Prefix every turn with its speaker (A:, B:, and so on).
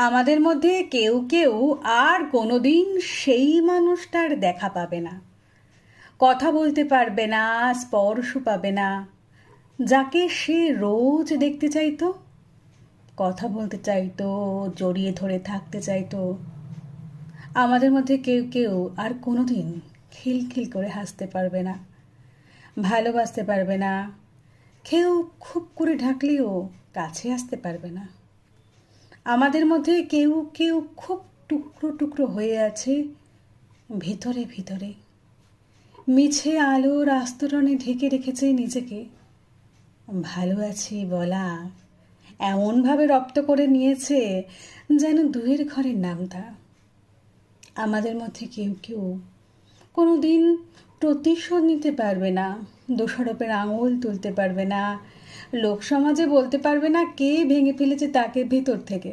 A: আমাদের মধ্যে কেউ কেউ আর কোনোদিন সেই মানুষটার দেখা পাবে না, কথা বলতে পারবে না, স্পর্শ পাবে না, যাকে সে রোজ দেখতে চাইতো, কথা বলতে চাইতো, জড়িয়ে ধরে থাকতে চাইতো। আমাদের মধ্যে কেউ কেউ আর কোনোদিন খিলখিল করে হাসতে পারবে না, ভালোবাসতে পারবে না, কেউ খুব করে ঢাকলেও কাছে আসতে পারবে না। আমাদের মধ্যে কেউ কেউ খুব টুকরো টুকরো হয়ে আছে ভিতরে ভিতরে, মিছে আলোর আস্তরণে ঢেকে রেখেছে নিজেকে। ভালো আছি বলা এমনভাবে রপ্ত করে নিয়েছে যেন দুয়ের ঘরের নামতা। আমাদের মধ্যে কেউ কেউ কোনো দিন প্রতিশোধ নিতে পারবে না, দোষারোপের আঙুল তুলতে পারবে না, লোকসমাজে বলতে পারবে না কে ভেঙে ফেলেছে তাকে ভিতর থেকে।